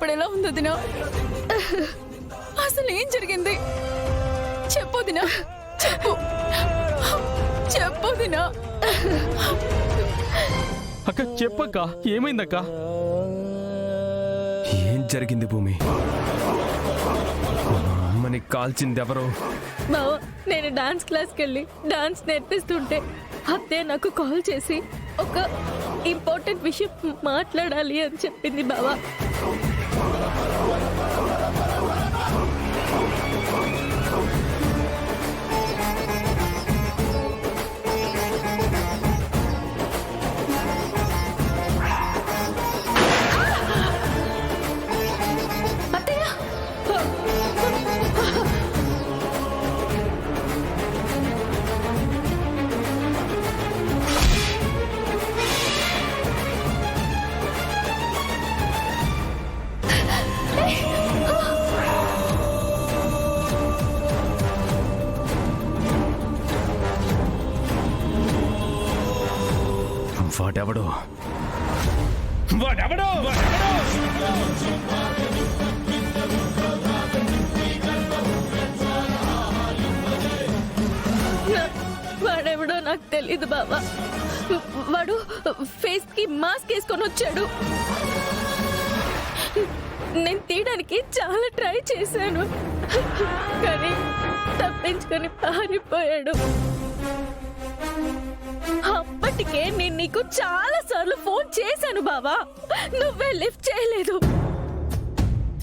ఇప్పుడు ఎలా ఉంది వదినా? అసలు ఏం జరిగింది? చెప్పు వదినా, చెప్పు చెప్పు వదినా. అక్క చెప్పక్క, ఏమైందక్క? ఏం జరిగింది భూమి? మా అమ్మని కాల్చింది ఎవరు? బావ, నేను డాన్స్ క్లాస్కి వెళ్ళి డాన్స్ నేర్పిస్తుంటే అత్తయ్య నాకు కాల్ చేసి ఒక ఇంపార్టెంట్ విషయం మాట్లాడాలి అని చెప్పింది బావా. వాడెవడో వాడెవడో నాకు తెలీదు బావా. వాడు ఫేస్ కి మాస్క్ వేసుకొని వచ్చాడు. నేను తీయడానికి చాలా ట్రై చేశాను, కానీ తప్పించుకొని పారిపోయాడు. అప్పటికే నేను నీకు చాలా సార్లు ఫోన్ చేశాను బావా, నువ్వే లిఫ్ట్ చేయలేదు.